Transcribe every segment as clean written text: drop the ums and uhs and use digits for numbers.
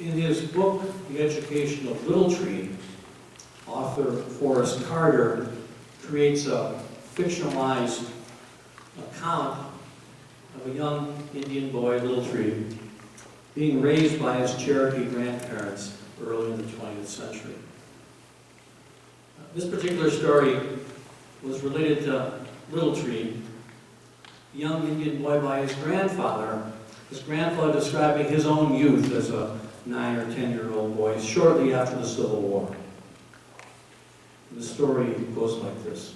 In his book, The Education of Little Tree, author Forrest Carter creates a fictionalized account of a young Indian boy, Little Tree, being raised by his Cherokee grandparents early in the 20th century. This particular story was related to Little Tree, a young Indian boy by his grandfather describing his own youth as a 9 or 10-year-old boy shortly after the Civil War. And the story goes like this.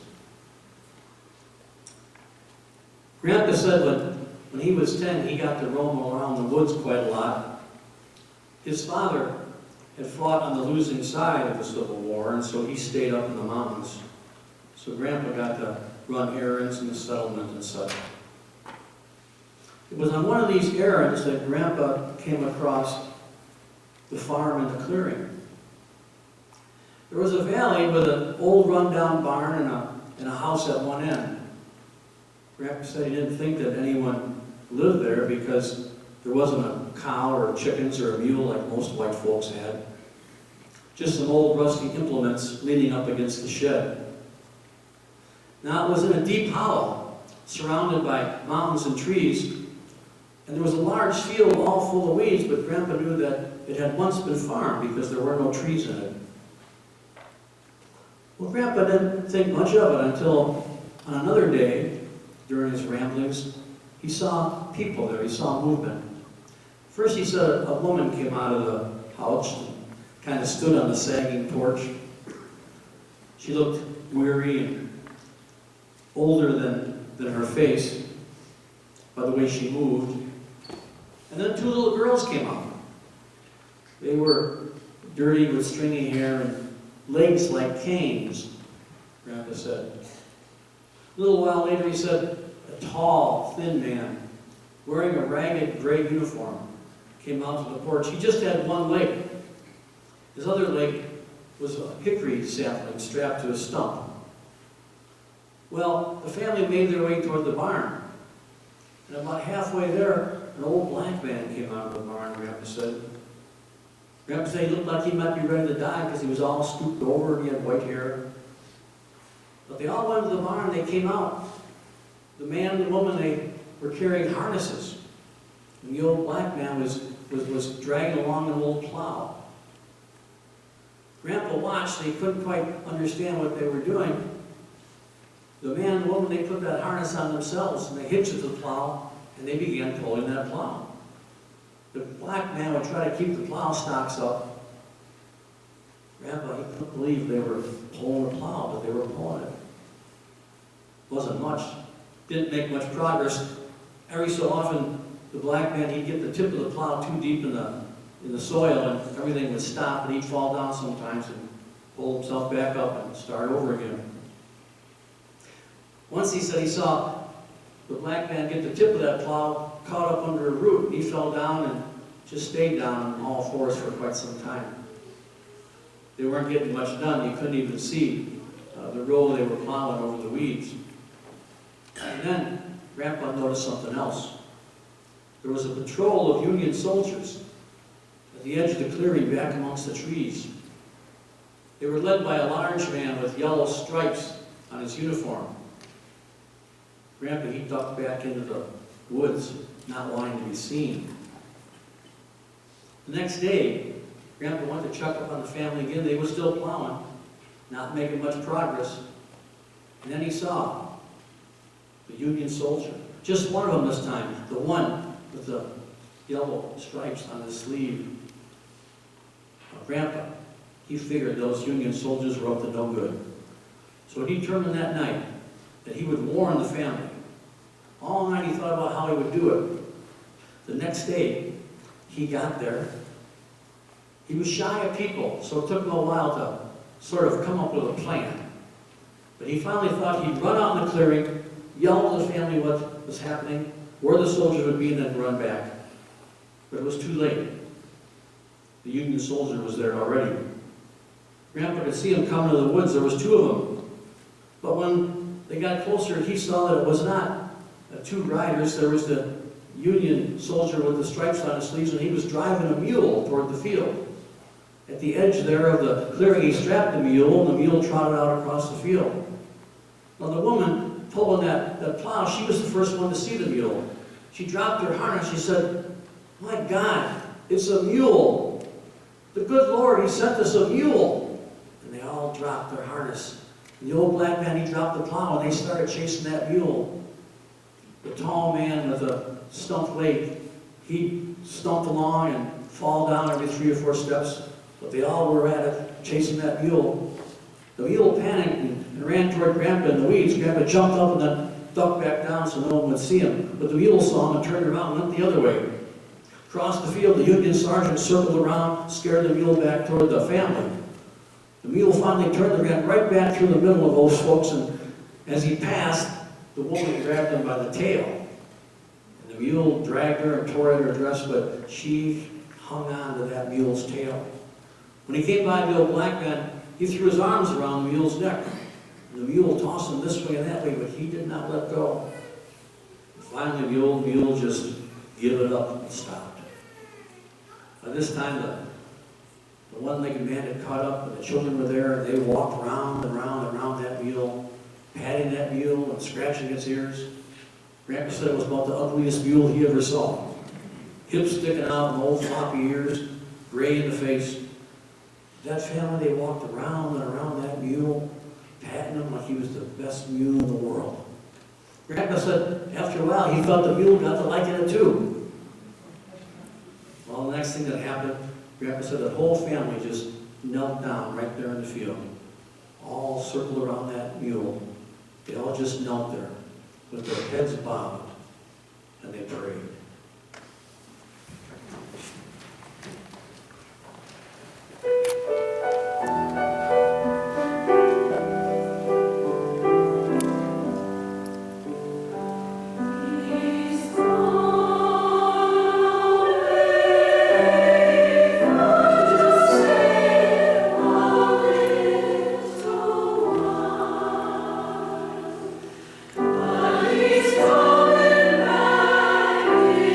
Grandpa said when he was 10, he got to roam around the woods quite a lot. His father had fought on the losing side of the Civil War, and so he stayed up in the mountains. So Grandpa got to run errands in the settlement and such. It was on one of these errands that Grandpa came across the farm and the clearing. There was a valley with an old rundown barn and a house at one end. Grandpa said he didn't think that anyone lived there because there wasn't a cow or chickens or a mule like most white folks had. Just some old rusty implements leaning up against the shed. Now it was in a deep hollow, surrounded by mountains and trees, and there was a large field all full of weeds, but Grandpa knew that it had once been farmed because there were no trees in it. Well, Grandpa didn't think much of it until on another day, during his ramblings, he saw people there, he saw movement. First he said a woman came out of the house and kind of stood on the sagging porch. She looked weary and older than her face by the way she moved. And then 2 little girls came out. They were dirty with stringy hair and legs like canes, Grandpa said. A little while later he said a tall, thin man wearing a ragged gray uniform came out to the porch. He just had one leg. His other leg was a hickory sapling strapped to a stump. Well, the family made their way toward the barn. And about halfway there, an old black man came out of the barn, Grandpa said. Grandpa said he looked like he might be ready to die because he was all stooped over and he had white hair. But they all went to the barn, they came out. The man and the woman, they were carrying harnesses. And the old black man was dragging along an old plow. Grandpa watched, they couldn't quite understand what they were doing. The man and the woman, they put that harness on themselves and they hitched the plow and they began pulling that plow. The black man would try to keep the plow stalks up. Grandpa, he couldn't believe they were pulling the plow, but they were pulling it. Wasn't much. Didn't make much progress. Every so often, the black man, he'd get the tip of the plow too deep in the soil and everything would stop and he'd fall down sometimes and pull himself back up and start over again. Once he said he saw the black man get the tip of that plow caught up under a root. He fell down and just stayed down on all fours for quite some time. They weren't getting much done. You couldn't even see the row they were plowing over the weeds. And then Grandpa noticed something else. There was a patrol of Union soldiers at the edge of the clearing back amongst the trees. They were led by a large man with yellow stripes on his uniform. Grandpa, he ducked back into the woods, not wanting to be seen. The next day, Grandpa went to check up on the family again. They were still plowing, not making much progress. And then he saw the Union soldier. Just one of them this time, the one with the yellow stripes on his sleeve. Grandpa, he figured those Union soldiers were up to no good. So he determined that night that he would warn the family. All night he thought about how he would do it. The next day, he got there. He was shy of people, so it took him a while to sort of come up with a plan. But he finally thought he'd run out in the clearing, yell to the family what was happening, where the soldiers would be, and then run back. But it was too late. The Union soldier was there already. Grandpa could see him coming to the woods. There was 2 of them. But when they got closer, he saw that it was not 2 riders. There was the Union soldier with the stripes on his sleeves, and he was driving a mule toward the field. At the edge there of the clearing, he strapped the mule, and the mule trotted out across the field. Now the woman pulling that plow, she was the first one to see the mule. She dropped her harness. She said, "My God, it's a mule. The good Lord, He sent us a mule." And they all dropped their harness. And the old black man, he dropped the plow, and they started chasing that mule. The tall man with a stumped leg, he stumped along and fall down every 3 or 4 steps, but they all were at it, chasing that mule. The mule panicked and ran toward Grandpa in the weeds. Grandpa jumped up and then ducked back down so no one would see him. But the mule saw him and turned around and went the other way. Across the field, the Union sergeant circled around, scared the mule back toward the family. The mule finally turned and ran right back through the middle of those folks, and as he passed, the woman grabbed him by the tail. And the mule dragged her and tore at her dress, but she hung on to that mule's tail. When he came by the old black man, he threw his arms around the mule's neck. And the mule tossed him this way and that way, but he did not let go. And finally, the old mule just gave it up and stopped. By this time, the one-legged man had caught up, and the children were there, and they walked round and round and round that mule, patting that mule and scratching its ears. Grandpa said it was about the ugliest mule he ever saw. Hips sticking out and old floppy ears, gray in the face. That family, they walked around and around that mule, patting him like he was the best mule in the world. Grandpa said after a while he felt the mule got to liking it too. Well, the next thing that happened, Grandpa said the whole family just knelt down right there in the field, all circled around that mule. They all just knelt there with their heads bowed, and they prayed. He's coming back.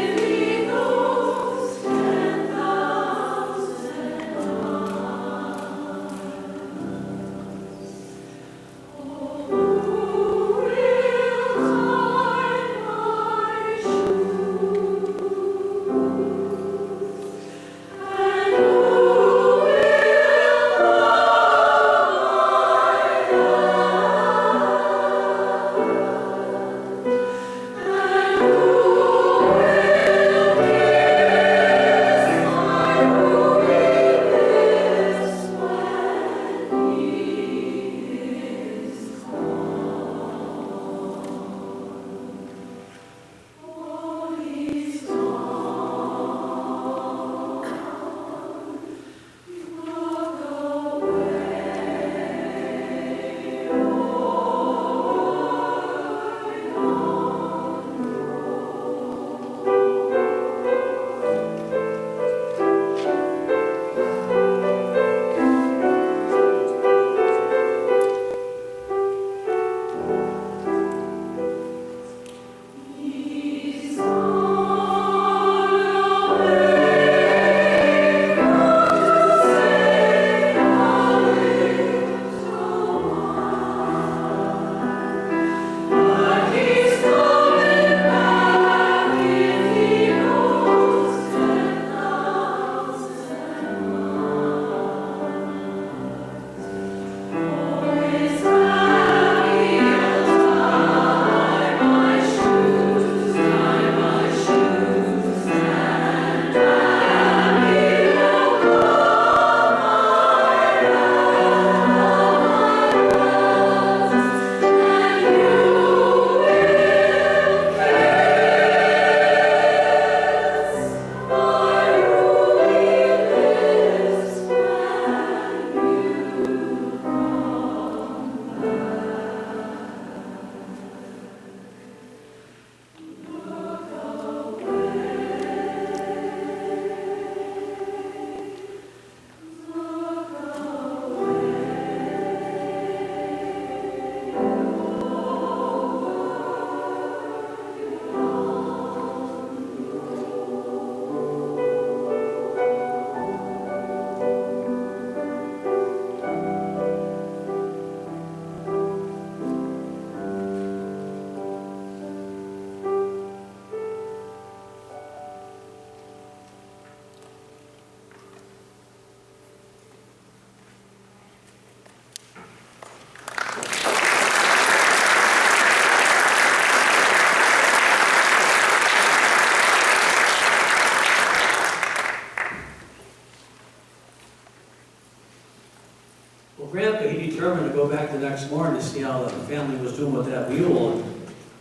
to go back the next morning to see how the family was doing with that mule. And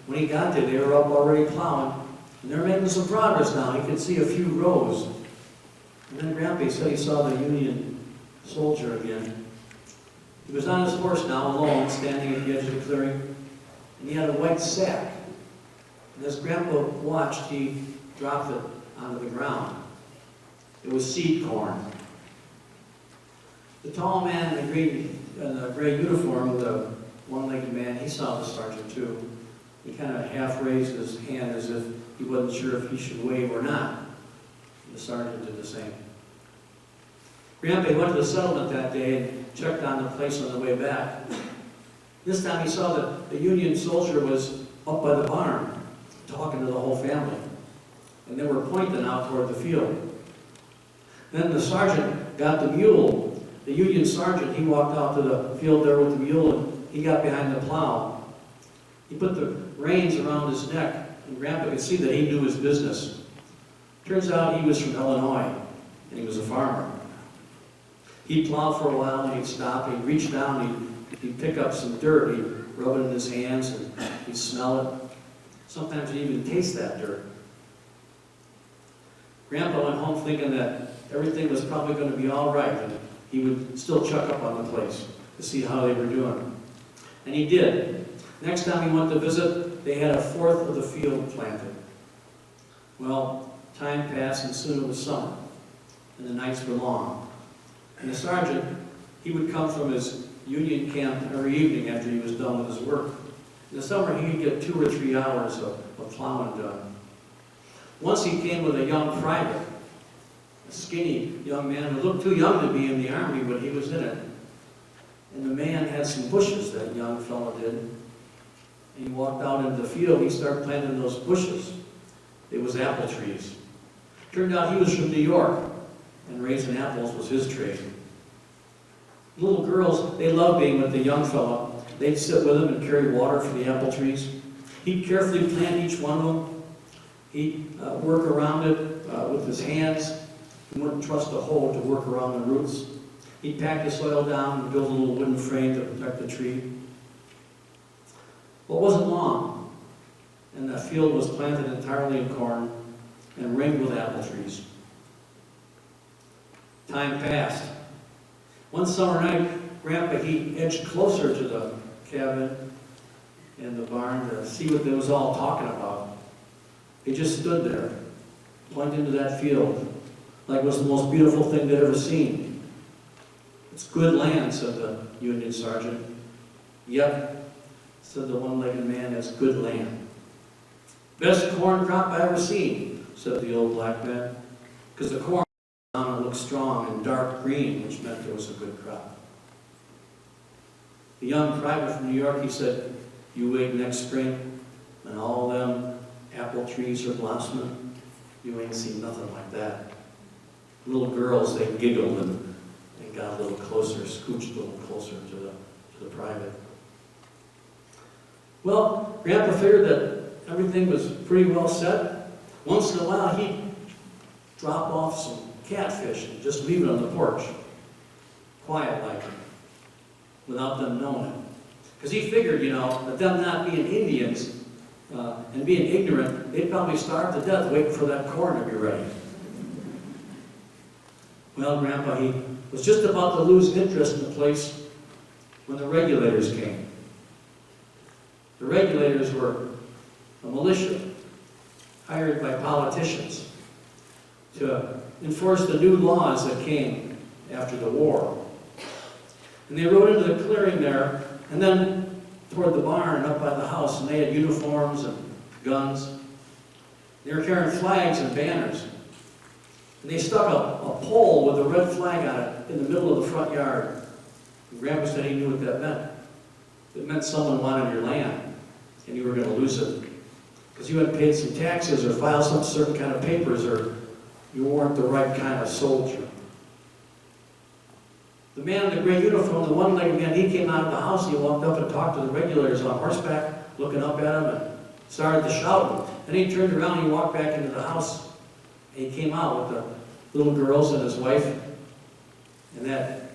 when he got there, they were up already plowing, and they're making some progress now. He could see a few rows. And then Grandpa said he saw the Union soldier again. He was on his horse now, alone, standing at the edge of the clearing, and he had a white sack. And as Grandpa watched, he dropped it onto the ground. It was seed corn. The tall man in the gray uniform, the one-legged man, he saw the sergeant too. He kind of half raised his hand as if he wasn't sure if he should wave or not. And the sergeant did the same. Grandpa went to the settlement that day and checked on the place on the way back. This time he saw that the Union soldier was up by the barn, talking to the whole family. And they were pointing out toward the field. Then the sergeant got the mule. The Union sergeant, he walked out to the field there with the mule, and he got behind the plow. He put the reins around his neck, and Grandpa could see that he knew his business. Turns out he was from Illinois, and he was a farmer. He'd plow for a while, and he'd stop, he'd reach down, he'd pick up some dirt, he'd rub it in his hands, and he'd smell it. Sometimes he'd even taste that dirt. Grandpa went home thinking that everything was probably going to be all right, and he would still check up on the place to see how they were doing. And he did. Next time he went to visit, they had a fourth of the field planted. Well, time passed, and soon it was summer, and the nights were long. And the sergeant, he would come from his Union camp every evening after he was done with his work. In the summer, he'd get 2 or 3 hours of plowing done. Once he came with a young private, a skinny young man who looked too young to be in the Army, but he was in it. And the man had some bushes, that young fellow did. And he walked out into the field, he started planting those bushes. It was apple trees. Turned out he was from New York, and raising apples was his trade. Little girls, they loved being with the young fellow. They'd sit with him and carry water for the apple trees. He'd carefully plant each one of them. He'd work around it with his hands. He wouldn't trust a hoe to work around the roots. He'd pack the soil down and build a little wooden frame to protect the tree. Well, it wasn't long, and the field was planted entirely in corn and ringed with apple trees. Time passed. One summer night, Grandpa, he edged closer to the cabin and the barn to see what they was all talking about. He just stood there, pointing into that field, like it was the most beautiful thing they'd ever seen. "It's good land," said the Union sergeant. "Yep," said the one-legged man, "it's good land." "Best corn crop I ever seen," said the old black man, because the corn looked strong and dark green, which meant there was a good crop. The young private from New York, he said, "You wait next spring, and all them apple trees are blossoming. You ain't seen nothing like that." Little girls, they giggled and got a little closer, scooched a little closer to the private. Well, Grandpa figured that everything was pretty well set. Once in a while, he'd drop off some catfish and just leave it on the porch, quiet like, without them knowing it. Because he figured, that them not being Indians and being ignorant, they'd probably starve to death waiting for that corn to be ready. Well, Grandpa, he was just about to lose interest in the place when the regulators came. The regulators were a militia hired by politicians to enforce the new laws that came after the war. And they rode into the clearing there, and then toward the barn and up by the house, and they had uniforms and guns. They were carrying flags and banners. And they stuck a pole with a red flag on it in the middle of the front yard. And Grandpa said he knew what that meant. It meant someone wanted your land, and you were going to lose it. Because you hadn't paid some taxes or filed some certain kind of papers, or you weren't the right kind of soldier. The man in the gray uniform, the one-legged man, he came out of the house, he walked up and talked to the regulators on horseback, looking up at him, and started to shout. Then he turned around and he walked back into the house. And he came out with the little girls and his wife. And that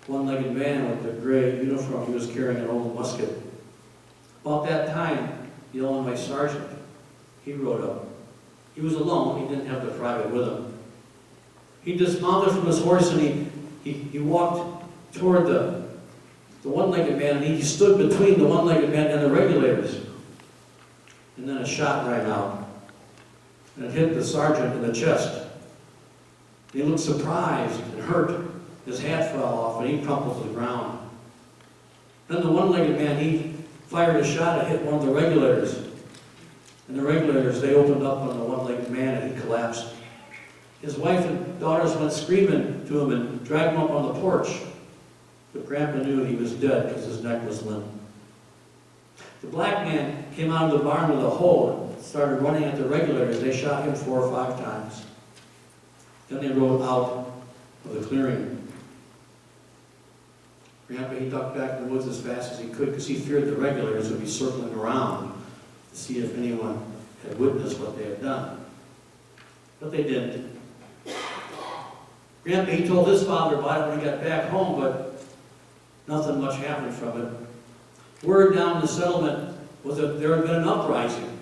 one-legged man with the gray uniform. He was carrying an old musket. About that time, the Illinois sergeant, he rode up. He was alone. He didn't have the private with him. He dismounted from his horse and he walked toward the one-legged man, and he stood between the one-legged man and the regulators. And then a shot rang out, and it hit the sergeant in the chest. He looked surprised and hurt. His hat fell off, and he crumpled to the ground. Then the one-legged man, he fired a shot and hit one of the regulators. And the regulators, they opened up on the one-legged man, and he collapsed. His wife and daughters went screaming to him and dragged him up on the porch. But Grandpa knew he was dead because his neck was limp. The black man came out of the barn with a hoe and started running at the regulators. They shot him 4 or 5 times. Then they rode out of the clearing. Grandpa, he ducked back in the woods as fast as he could because he feared the regulators would be circling around to see if anyone had witnessed what they had done. But they didn't. Grandpa, he told his father about it when he got back home, but nothing much happened from it. Word down in the settlement was that there had been an uprising,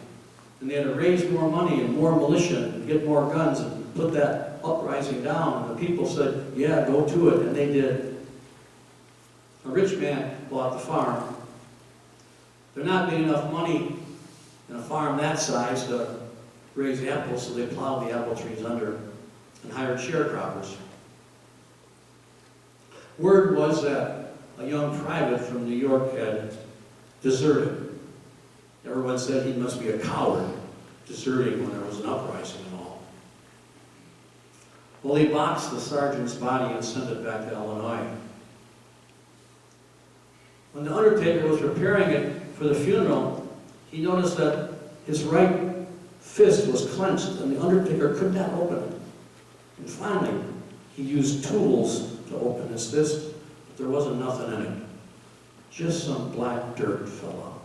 and they had to raise more money and more militia and get more guns and put that uprising down. And the people said, yeah, go to it, and they did. A rich man bought the farm. There not being enough money in a farm that size to raise apples, so they plowed the apple trees under and hired sharecroppers. Word was that a young private from New York had deserted. Everyone said he must be a coward, deserting when there was an uprising and all. Well, he boxed the sergeant's body and sent it back to Illinois. When the undertaker was preparing it for the funeral, he noticed that his right fist was clenched and the undertaker could not open it. And finally, he used tools to open his fist, but there wasn't nothing in it. Just some black dirt fell out.